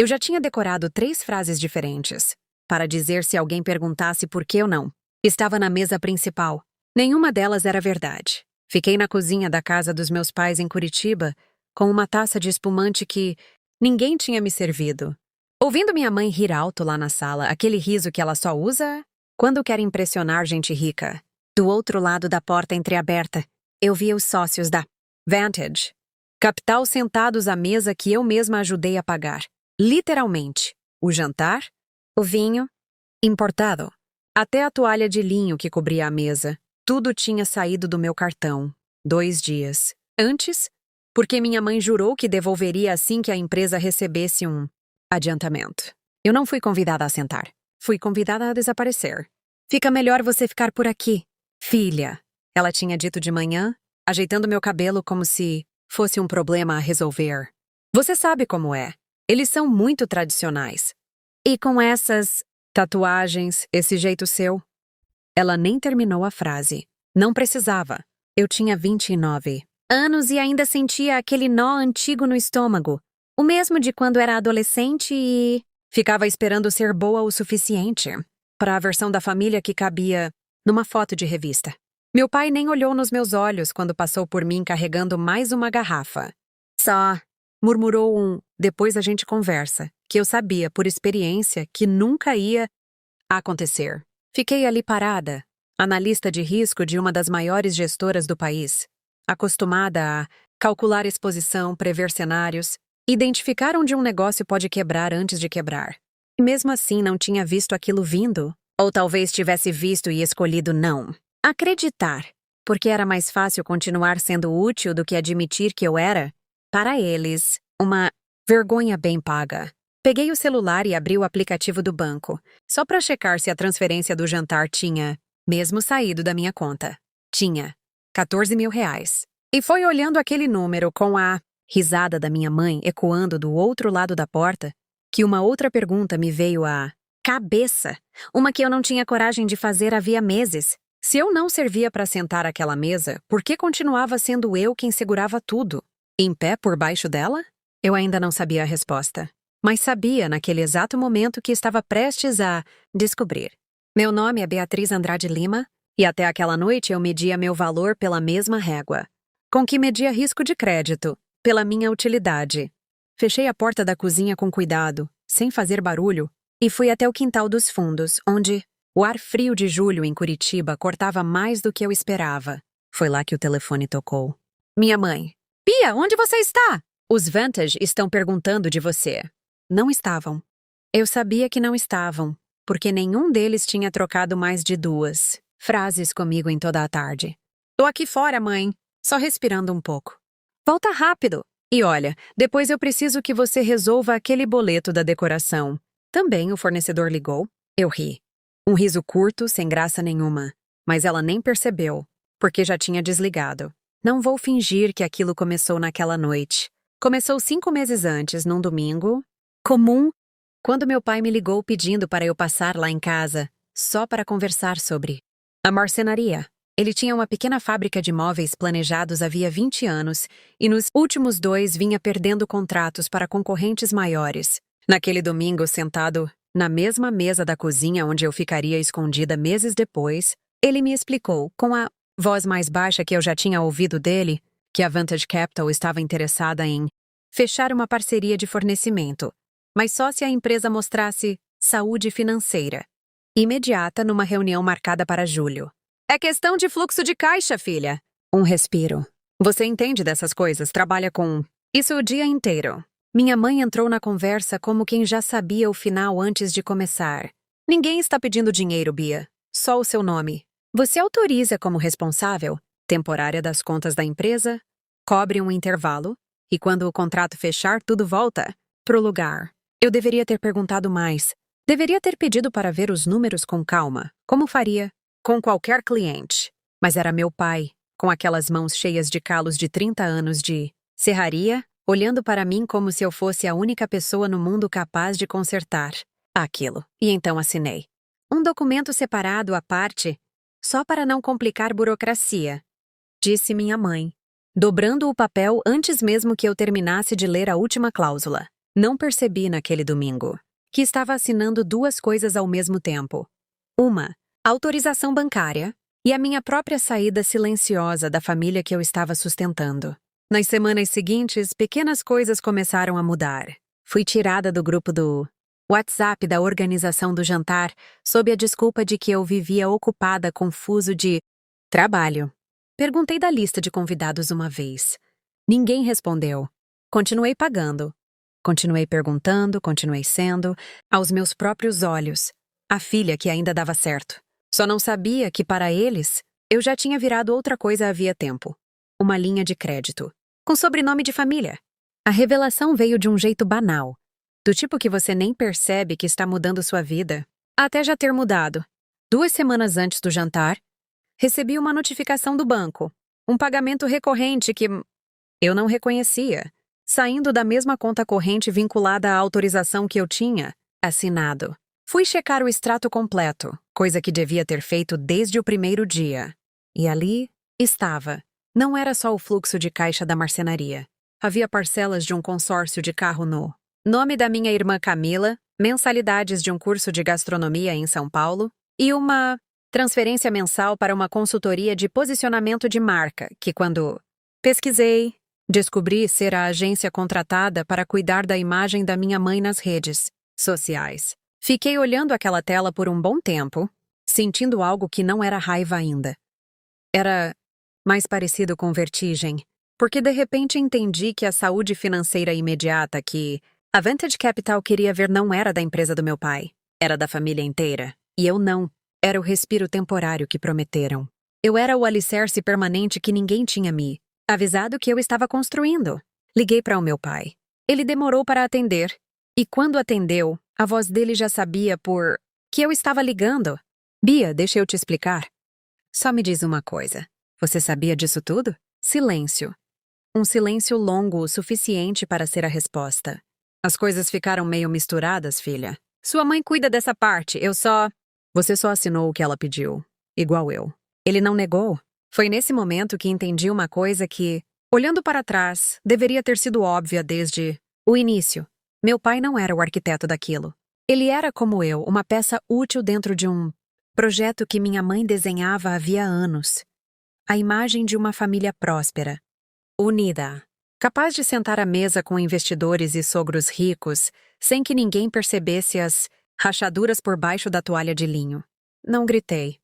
Eu já tinha decorado 3 frases diferentes, para dizer se alguém perguntasse por que ou não. Estava na mesa principal. Nenhuma delas era verdade. Fiquei na cozinha da casa dos meus pais em Curitiba, com uma taça de espumante que ninguém tinha me servido. Ouvindo minha mãe rir alto lá na sala, aquele riso que ela só usa quando quer impressionar gente rica. Do outro lado da porta entreaberta, eu via os sócios da Vantage Capital sentados à mesa que eu mesma ajudei a pagar. Literalmente. O jantar, o vinho, importado. Até a toalha de linho que cobria a mesa. Tudo tinha saído do meu cartão. 2 dias antes, porque minha mãe jurou que devolveria assim que a empresa recebesse um adiantamento. Eu não fui convidada a sentar. Fui convidada a desaparecer. Fica melhor você ficar por aqui, filha. Ela tinha dito de manhã, ajeitando meu cabelo como se fosse um problema a resolver. Você sabe como é. Eles são muito tradicionais. E com essas tatuagens, esse jeito seu? Ela nem terminou a frase. Não precisava. Eu tinha 29 anos e ainda sentia aquele nó antigo no estômago. O mesmo de quando era adolescente e ficava esperando ser boa o suficiente para a versão da família que cabia numa foto de revista. Meu pai nem olhou nos meus olhos quando passou por mim carregando mais uma garrafa. Só murmurou depois a gente conversa, que eu sabia, por experiência, que nunca ia acontecer. Fiquei ali parada, analista de risco de uma das maiores gestoras do país, acostumada a calcular exposição, prever cenários, identificar onde um negócio pode quebrar antes de quebrar. E mesmo assim não tinha visto aquilo vindo, ou talvez tivesse visto e escolhido não acreditar, porque era mais fácil continuar sendo útil do que admitir que eu era, para eles, uma vergonha bem paga. Peguei o celular e abri o aplicativo do banco, só para checar se a transferência do jantar tinha mesmo saído da minha conta. Tinha. 14 mil reais. E foi olhando aquele número com a risada da minha mãe ecoando do outro lado da porta que uma outra pergunta me veio à cabeça, uma que eu não tinha coragem de fazer havia meses. Se eu não servia para sentar àquela mesa, por que continuava sendo eu quem segurava tudo? Em pé por baixo dela? Eu ainda não sabia a resposta. Mas sabia, naquele exato momento, que estava prestes a descobrir. Meu nome é Beatriz Andrade Lima, e até aquela noite eu media meu valor pela mesma régua, com que media risco de crédito, pela minha utilidade. Fechei a porta da cozinha com cuidado, sem fazer barulho, e fui até o quintal dos fundos, onde o ar frio de julho em Curitiba cortava mais do que eu esperava. Foi lá que o telefone tocou. Minha mãe. Pia, onde você está? Os Vantage estão perguntando de você. Não estavam. Eu sabia que não estavam, porque nenhum deles tinha trocado mais de 2 frases comigo em toda a tarde. Tô aqui fora, mãe. Só respirando um pouco. Volta rápido. E olha, depois eu preciso que você resolva aquele boleto da decoração. Também o fornecedor ligou. Eu ri. Um riso curto, sem graça nenhuma. Mas ela nem percebeu, porque já tinha desligado. Não vou fingir que aquilo começou naquela noite. Começou 5 meses antes, num domingo comum, quando meu pai me ligou pedindo para eu passar lá em casa, só para conversar sobre a marcenaria. Ele tinha uma pequena fábrica de móveis planejados havia 20 anos e nos últimos 2 vinha perdendo contratos para concorrentes maiores. Naquele domingo, sentado na mesma mesa da cozinha onde eu ficaria escondida meses depois, ele me explicou, com a voz mais baixa que eu já tinha ouvido dele, que a Vantage Capital estava interessada em fechar uma parceria de fornecimento, mas só se a empresa mostrasse saúde financeira. Imediata numa reunião marcada para julho. É questão de fluxo de caixa, filha. Um respiro. Você entende dessas coisas, trabalha com isso o dia inteiro. Minha mãe entrou na conversa como quem já sabia o final antes de começar. Ninguém está pedindo dinheiro, Bia. Só o seu nome. Você autoriza como responsável, temporária das contas da empresa, cobre um intervalo, e quando o contrato fechar, tudo volta pro lugar. Eu deveria ter perguntado mais. Deveria ter pedido para ver os números com calma, como faria com qualquer cliente. Mas era meu pai, com aquelas mãos cheias de calos de 30 anos de serraria, olhando para mim como se eu fosse a única pessoa no mundo capaz de consertar aquilo. E então assinei. Um documento separado à parte, só para não complicar burocracia, disse minha mãe, dobrando o papel antes mesmo que eu terminasse de ler a última cláusula. Não percebi naquele domingo que estava assinando duas coisas ao mesmo tempo. Uma, autorização bancária, e a minha própria saída silenciosa da família que eu estava sustentando. Nas semanas seguintes, pequenas coisas começaram a mudar. Fui tirada do grupo do WhatsApp da organização do jantar sob a desculpa de que eu vivia ocupada confuso de trabalho. Perguntei da lista de convidados uma vez. Ninguém respondeu. Continuei pagando. Continuei perguntando, continuei sendo, aos meus próprios olhos, a filha que ainda dava certo. Só não sabia que, para eles, eu já tinha virado outra coisa havia tempo. Uma linha de crédito, com sobrenome de família. A revelação veio de um jeito banal, do tipo que você nem percebe que está mudando sua vida, até já ter mudado. 2 semanas antes do jantar, recebi uma notificação do banco, um pagamento recorrente que eu não reconhecia, saindo da mesma conta corrente vinculada à autorização que eu tinha assinado. Fui checar o extrato completo, coisa que devia ter feito desde o primeiro dia. E ali estava. Não era só o fluxo de caixa da marcenaria. Havia parcelas de um consórcio de carro no nome da minha irmã Camila, mensalidades de um curso de gastronomia em São Paulo e uma transferência mensal para uma consultoria de posicionamento de marca, que quando pesquisei, descobri ser a agência contratada para cuidar da imagem da minha mãe nas redes sociais. Fiquei olhando aquela tela por um bom tempo, sentindo algo que não era raiva ainda. Era mais parecido com vertigem, porque de repente entendi que a saúde financeira imediata que a Vantage Capital queria ver não era da empresa do meu pai, era da família inteira. E eu não. Era o respiro temporário que prometeram. Eu era o alicerce permanente que ninguém tinha me avisado que eu estava construindo. Liguei para o meu pai. Ele demorou para atender. E quando atendeu, a voz dele já sabia por que eu estava ligando. Bia, deixa eu te explicar. Só me diz uma coisa. Você sabia disso tudo? Silêncio. Um silêncio longo o suficiente para ser a resposta. As coisas ficaram meio misturadas, filha. Sua mãe cuida dessa parte, Você só assinou o que ela pediu. Igual eu. Ele não negou. Foi nesse momento que entendi uma coisa que, olhando para trás, deveria ter sido óbvia desde o início. Meu pai não era o arquiteto daquilo. Ele era, como eu, uma peça útil dentro de um projeto que minha mãe desenhava havia anos. A imagem de uma família próspera, unida, capaz de sentar à mesa com investidores e sogros ricos, sem que ninguém percebesse as rachaduras por baixo da toalha de linho. Não gritei.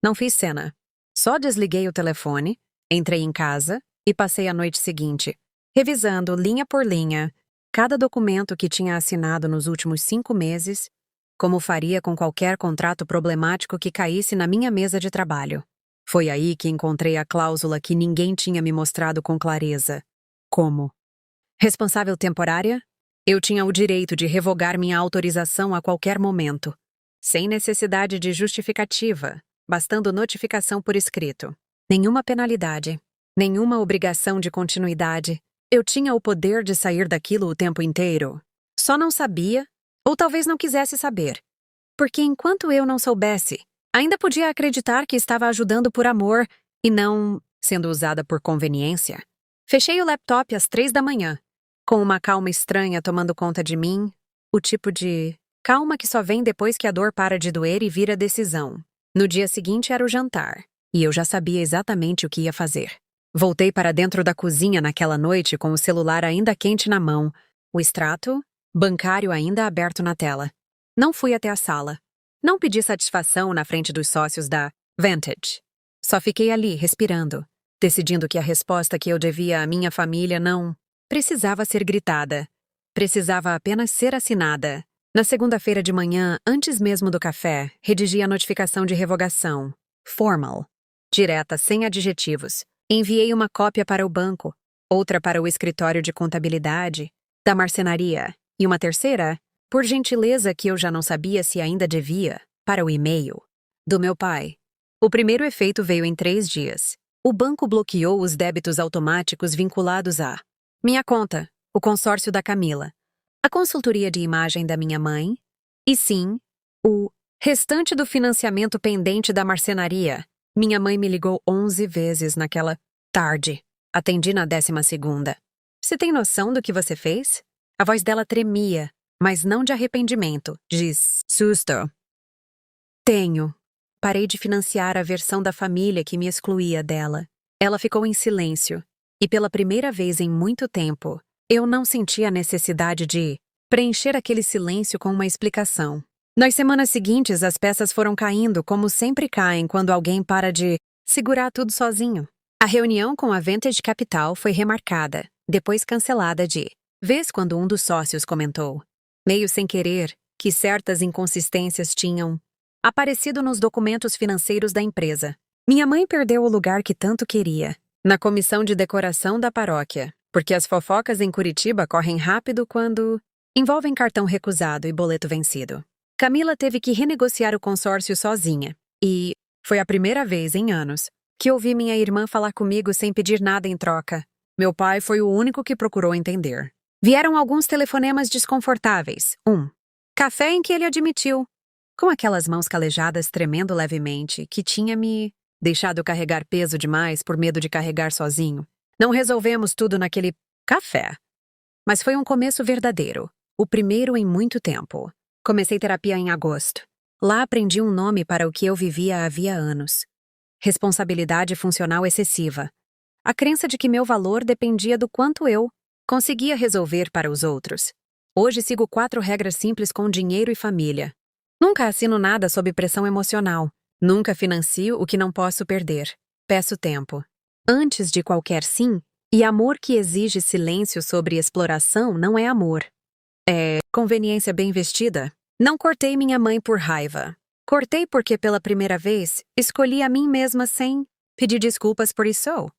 Não fiz cena. Só desliguei o telefone, entrei em casa e passei a noite seguinte, revisando linha por linha cada documento que tinha assinado nos últimos 5 meses, como faria com qualquer contrato problemático que caísse na minha mesa de trabalho. Foi aí que encontrei a cláusula que ninguém tinha me mostrado com clareza. Como responsável temporária, eu tinha o direito de revogar minha autorização a qualquer momento, sem necessidade de justificativa, bastando notificação por escrito. Nenhuma penalidade, nenhuma obrigação de continuidade. Eu tinha o poder de sair daquilo o tempo inteiro. Só não sabia, ou talvez não quisesse saber. Porque enquanto eu não soubesse, ainda podia acreditar que estava ajudando por amor e não sendo usada por conveniência. Fechei o laptop às 3 da manhã, com uma calma estranha tomando conta de mim, o tipo de calma que só vem depois que a dor para de doer e vira decisão. No dia seguinte era o jantar, e eu já sabia exatamente o que ia fazer. Voltei para dentro da cozinha naquela noite com o celular ainda quente na mão, o extrato bancário ainda aberto na tela. Não fui até a sala. Não pedi satisfação na frente dos sócios da Vantage. Só fiquei ali, respirando, decidindo que a resposta que eu devia à minha família não precisava ser gritada. Precisava apenas ser assinada. Na segunda-feira de manhã, antes mesmo do café, redigi a notificação de revogação. Formal. Direta, sem adjetivos. Enviei uma cópia para o banco, outra para o escritório de contabilidade, da marcenaria, e uma terceira, por gentileza que eu já não sabia se ainda devia, para o e-mail do meu pai. O primeiro efeito veio em 3 dias. O banco bloqueou os débitos automáticos vinculados a minha conta, o consórcio da Camila, a consultoria de imagem da minha mãe, e sim, o restante do financiamento pendente da marcenaria. Minha mãe me ligou 11 vezes naquela tarde. Atendi na 12ª. Você tem noção do que você fez? A voz dela tremia, mas não de arrependimento, de susto. Tenho. Parei de financiar a versão da família que me excluía dela. Ela ficou em silêncio, e pela primeira vez em muito tempo, eu não senti a necessidade de preencher aquele silêncio com uma explicação. Nas semanas seguintes, as peças foram caindo como sempre caem quando alguém para de segurar tudo sozinho. A reunião com a Vantage Capital foi remarcada, depois cancelada de vez quando um dos sócios comentou, meio sem querer, que certas inconsistências tinham aparecido nos documentos financeiros da empresa. Minha mãe perdeu o lugar que tanto queria, na comissão de decoração da paróquia, porque as fofocas em Curitiba correm rápido quando envolvem cartão recusado e boleto vencido. Camila teve que renegociar o consórcio sozinha, e foi a primeira vez em anos que ouvi minha irmã falar comigo sem pedir nada em troca. Meu pai foi o único que procurou entender. Vieram alguns telefonemas desconfortáveis. Café em que ele admitiu, com aquelas mãos calejadas tremendo levemente, que tinha me deixado carregar peso demais por medo de carregar sozinho. Não resolvemos tudo naquele café. Mas foi um começo verdadeiro, o primeiro em muito tempo. Comecei terapia em agosto. Lá aprendi um nome para o que eu vivia havia anos. Responsabilidade funcional excessiva. A crença de que meu valor dependia do quanto eu conseguia resolver para os outros. Hoje sigo 4 regras simples com dinheiro e família. Nunca assino nada sob pressão emocional. Nunca financio o que não posso perder. Peço tempo. Antes de qualquer sim, e amor que exige silêncio sobre exploração não é amor. É conveniência bem vestida. Não cortei minha mãe por raiva. Cortei porque pela primeira vez escolhi a mim mesma sem pedir desculpas por isso.